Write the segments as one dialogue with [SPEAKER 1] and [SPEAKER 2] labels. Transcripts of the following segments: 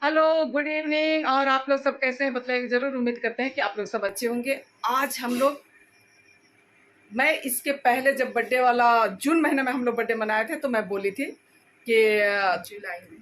[SPEAKER 1] Hello, good evening. और आप लोग सब कैसे हैं? मतलब ज़रूर उम्मीद करते हैं कि आप लोग सब अच्छे होंगे। आज हम लोग मैं इसके पहले जब बर्थडे वाला जून महीने में हम लोग बर्थडे मनाए थे तो मैं बोली थी कि जुलाई में,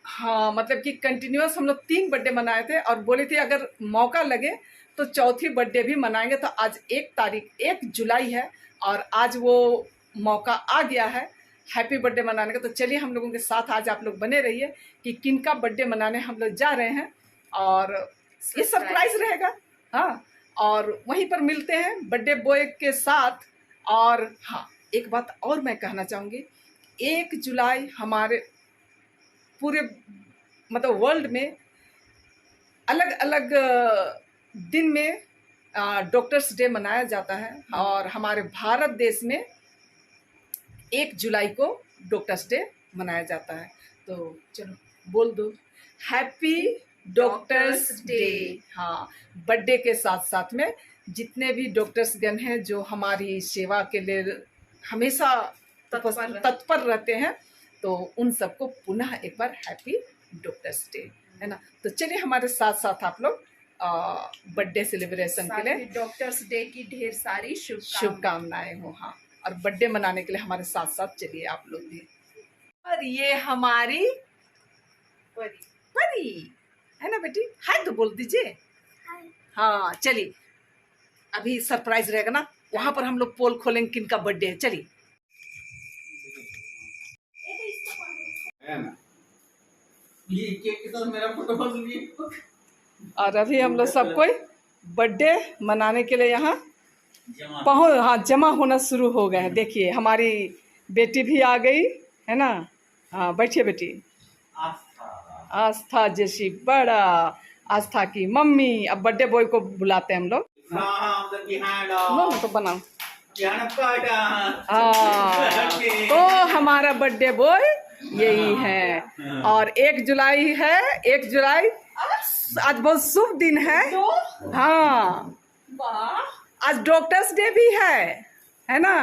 [SPEAKER 1] हाँ, मतलब कि कंटिन्यूअस हम लोग 3 बर्थडे मनाए थे और बोली थी अगर मौका लगे तो चौथी बर्थडे भी मनाएंगे। तो आज 1 जुलाई है और आज वो मौका आ गया है हैप्पी बर्थडे मनाने का। तो चलिए हम लोगों के साथ आज आप लोग बने रहिए कि किनका बर्थडे मनाने हम लोग जा रहे हैं और ये सरप्राइज रहेगा। हाँ, और वहीं पर मिलते हैं बर्थडे बॉय के साथ। और हाँ, एक बात और मैं कहना चाहूँगी, 1 जुलाई हमारे पूरे मतलब वर्ल्ड में अलग अलग दिन में डॉक्टर्स डे मनाया जाता है और हमारे भारत देश में 1 जुलाई को डॉक्टर्स डे मनाया जाता है। तो चलो बोल दो हैप्पी डॉक्टर्स डे। हाँ, बर्थडे के साथ साथ में जितने भी डॉक्टर्स गण हैं जो हमारी सेवा के लिए हमेशा तत्पर रहते हैं, तो उन सबको पुनः एक बार हैप्पी डॉक्टर्स डे, है ना। तो चलिए हमारे साथ साथ आप लोग बर्थडे सेलिब्रेशन के लिए
[SPEAKER 2] डॉक्टर्स डे की ढेर सारी
[SPEAKER 1] शुभकामनाएं हो। हाँ, और बर्थडे मनाने के लिए हमारे साथ साथ चलिए आप लोग भी। और ये हमारी परी परी है ना बेटी, हाय तो बोल दीजिए। हाँ चलिए, अभी सरप्राइज रहेगा ना, वहां पर हम लोग पोल खोलेंगे किनका बर्थडे है। चलिए
[SPEAKER 3] ये केक के साथ मेरा फोटो बन लिए।
[SPEAKER 1] और अभी हम लोग सब कोई बर्थडे मनाने के लिए यहाँ जमा होना शुरू हो गए हैं। देखिए हमारी बेटी भी आ गई है ना। हाँ बैठिए बेटी। आस्था जैसी बड़ा, आस्था की मम्मी। अब बर्थडे बॉय को बुलाते हैं हम लोग। तो बनाओ। तो हमारा बर्थडे बॉय यही है। और 1 जुलाई है, 1 जुलाई आज बहुत शुभ दिन है। हाँ, आज डॉक्टर्स डे भी है ना।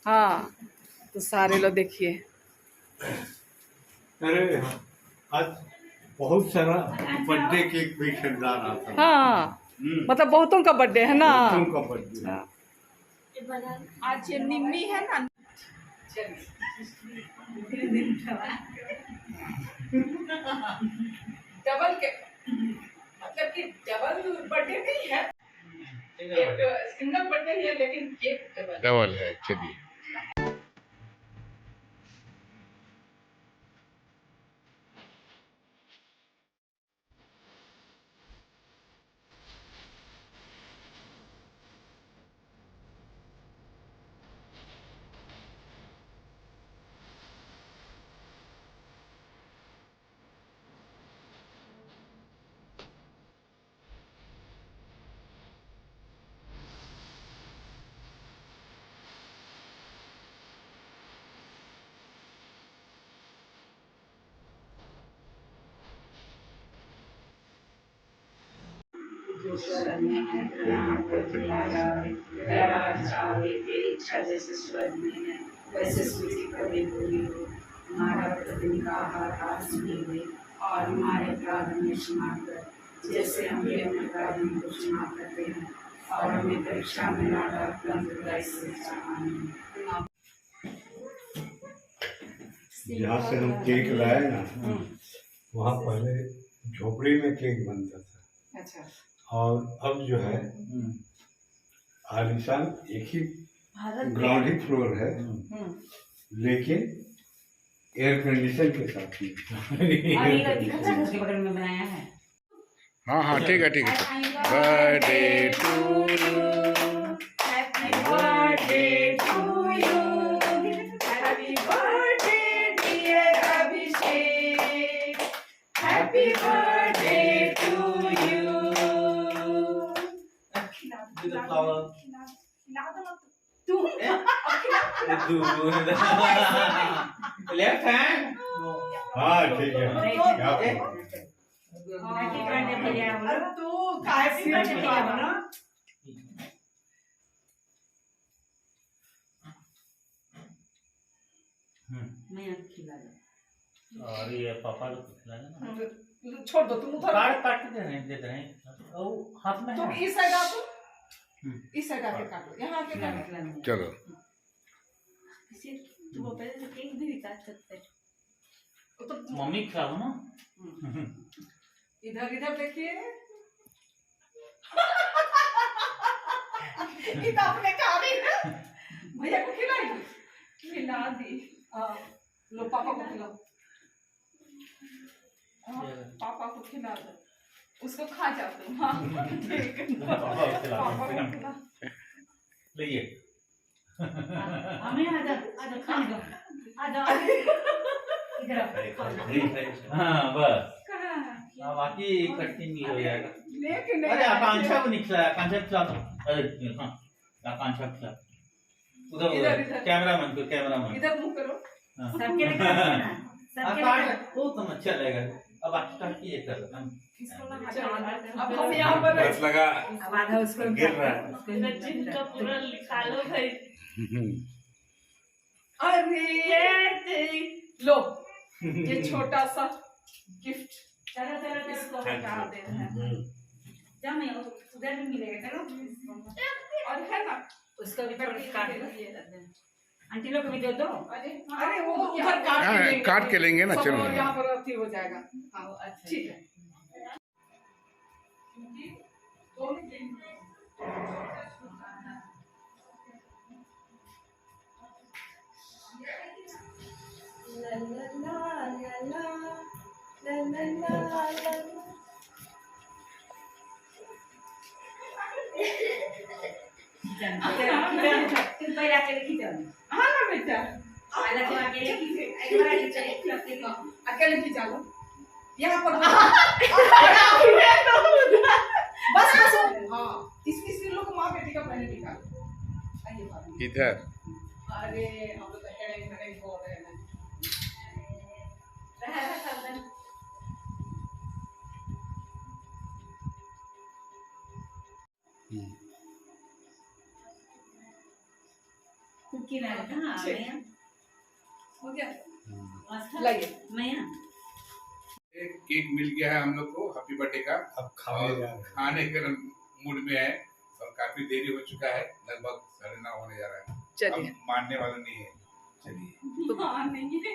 [SPEAKER 1] हाँ, तो सारे लोग देखिए।
[SPEAKER 3] अरे आज बहुत सारा बर्थडे केक भी खरीदा रहा था।
[SPEAKER 1] हाँ, मतलब बहुतों का बर्थडे है ना।
[SPEAKER 3] बहुतों का बर्थडे।
[SPEAKER 1] हाँ।
[SPEAKER 2] आज निम्मी है ना।
[SPEAKER 1] डबल के मतलब कि डबल बर्थडे नहीं है, एक सिंगल बर्थडे है लेकिन एक
[SPEAKER 4] डबल है। चलिए
[SPEAKER 5] जैसे स्वर्ग में है वैसे सूची कभी पूरी हो। हमारा प्रतिदिन का आहार आज हमें दे और हमारे अपराध में क्षमा कर जैसे हम भी अपने अपराधियों को क्षमा करते हैं और हमें परीक्षा में न डाल परंतु बुराई से बचाना।
[SPEAKER 3] जहाँ से हम केक लाए ना, वहाँ पहले झोपड़ी में केक बनता था।
[SPEAKER 1] अच्छा।
[SPEAKER 3] और अब जो है आलिशान एक ही ग्राउंड ही फ्लोर है, लेकिन एयर कंडीशन के साथ ही।
[SPEAKER 5] बगल में बनाया है।
[SPEAKER 4] हाँ हाँ ठीक है ठीक है। Birthday to you,
[SPEAKER 2] happy birthday to you, happy birthday dear Abhishek, happy birthday to you.
[SPEAKER 3] Left hand. हाँ ठीक है।
[SPEAKER 5] मैं खिला
[SPEAKER 2] और ये पापा लोग खिलाएंगे ना।
[SPEAKER 1] छोड़ दो तुम उधर
[SPEAKER 2] काट काट के दे रहे हैं और हाथ में
[SPEAKER 1] तुम
[SPEAKER 2] है।
[SPEAKER 1] इस साइड आओ, तुम इस साइड आके काटो, यहाँ आके काटो।
[SPEAKER 4] चलो
[SPEAKER 5] केक भी काट सकते हैं।
[SPEAKER 1] तो
[SPEAKER 2] मम्मी खिलाओ ना।
[SPEAKER 1] इधर इधर देखिए। ये तो आपने खा रही है, भैया को खिलाई,
[SPEAKER 5] खिला दी।
[SPEAKER 1] लो पापा को खिलाओ। पापा को खिला दो, उसको खा जाओ तुम। हाँ
[SPEAKER 2] पापा को खिला
[SPEAKER 1] पापा को
[SPEAKER 2] दो।
[SPEAKER 1] खिला।
[SPEAKER 2] लीजिए।
[SPEAKER 5] हमें आजा खाने दो, आजा इधर आओ।
[SPEAKER 2] हाँ बस अब बाकी कटिंग हो जाएगा।
[SPEAKER 1] लेकिन
[SPEAKER 2] अरे आकांक्षा को नहीं खिलाया, आकांक्षा खिला दो। अरे हाँ आकांक्षा खिला।
[SPEAKER 1] इधर,
[SPEAKER 2] उधर
[SPEAKER 1] इधर।
[SPEAKER 2] कैमरामैन को, कैमरामैन।
[SPEAKER 1] इधर मुंह करो।
[SPEAKER 5] सबके लिए काटना, सबके लिए
[SPEAKER 2] आकाश वो तुम अच्छा लगेगा। अब बाकी काट ये कर लो।
[SPEAKER 1] इसको ना हटा। अब हम यहाँ पर
[SPEAKER 3] बस लगा
[SPEAKER 5] अब आधा उसको
[SPEAKER 3] गिर रहा है।
[SPEAKER 5] जिनका पूरा निकालो भाई।
[SPEAKER 1] अरे लो ये छोटा सा गिफ्ट
[SPEAKER 5] चलो चलो इसको हटा दे रहे हैं। जा मैं उधर भी मिलेगा, चलो।
[SPEAKER 1] और है ना
[SPEAKER 5] उसको भी थोड़ा काट दो। आंटी लोग को भी दे दो।
[SPEAKER 1] अरे वो उधर काट
[SPEAKER 4] हाँ,
[SPEAKER 1] के लेंगे।
[SPEAKER 4] काट के लेंगे ना,
[SPEAKER 1] सब
[SPEAKER 4] चलो।
[SPEAKER 1] और यहाँ पर अथी हो जाएगा। हाँ
[SPEAKER 5] अच्छा
[SPEAKER 1] ठीक है।
[SPEAKER 5] तुम पहले अकेले खींचो।
[SPEAKER 1] हाँ ना बेटा,
[SPEAKER 5] पहले तुम अकेले खींचो, एक बार खींचो।
[SPEAKER 1] अकेले खींचा लो यहाँ पर। बस बस हाँ, इसकी लोग को माँ बेटी का पहले निकालो। आइए बाबू।
[SPEAKER 4] इधर
[SPEAKER 1] अरे हम लोग तो हेडेक बोल रहे हैं।
[SPEAKER 5] कुकी ना कहाँ आ गया?
[SPEAKER 1] हो गया?
[SPEAKER 5] अच्छा
[SPEAKER 1] लाइए।
[SPEAKER 5] मैं ना
[SPEAKER 4] एक केक मिल गया है हम लोग को हैप्पी बर्थडे का।
[SPEAKER 3] अब खाने जा रहे हैं।
[SPEAKER 4] खाने के मूड में है और काफी देरी हो चुका है, लगभग 9:30 होने जा रहा है।
[SPEAKER 1] चलिए।
[SPEAKER 4] अब मानने वाला नहीं है। चलिए
[SPEAKER 5] हाँ नहीं है।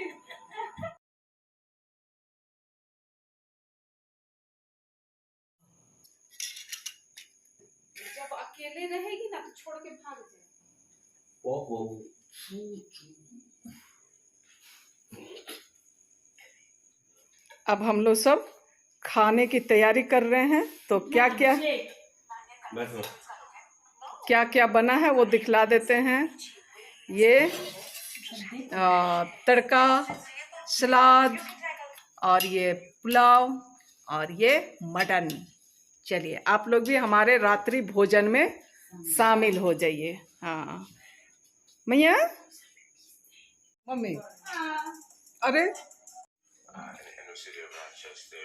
[SPEAKER 1] जब अकेले रहेगी ना तो छोड़ के भाग जाए। अब हम लोग सब खाने की तैयारी कर रहे हैं, तो क्या क्या क्या क्या बना है वो दिखला देते हैं। ये तड़का, सलाद, और ये पुलाव, और ये मटन। चलिए आप लोग भी हमारे रात्रि भोजन में शामिल हो जाइए। हाँ मैया, मम्मी, अरे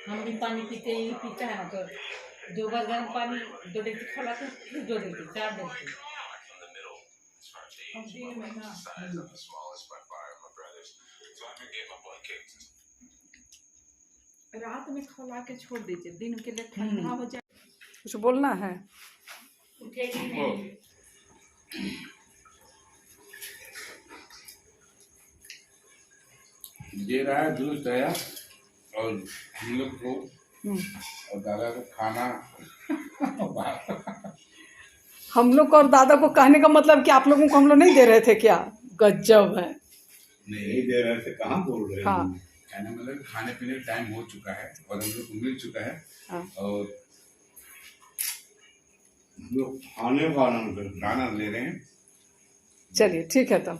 [SPEAKER 5] हम भी पानी पीते ही पीता है ना, तो 2 बार गर्म पानी 2 डेक्ची खोला तो फिर 2 डेक्ची 4 डेक्ची।
[SPEAKER 1] रात में खौला के छोड़ दीजिए, दिन के लिए ठंडा हो जाए। कुछ बोलना है?
[SPEAKER 5] उठेगी नहीं।
[SPEAKER 4] ये रहा है जूस दया, और हम लोग को और दादा को खाना।
[SPEAKER 1] हम लोग को और दादा को कहने का मतलब कि आप लोगों को हम लोग नहीं दे रहे थे क्या? गजब है।
[SPEAKER 3] नहीं दे रहे थे, कहाँ बोल रहे हैं?
[SPEAKER 1] हाँ।
[SPEAKER 4] कहने मतलब खाने पीने का टाइम हो चुका है और हम लोग को मिल चुका है।
[SPEAKER 1] हाँ।
[SPEAKER 4] और
[SPEAKER 3] हम लोग खाने का आनंद करते हैं।
[SPEAKER 4] खाना ले रहे हैं।
[SPEAKER 1] चलिए ठीक है तब।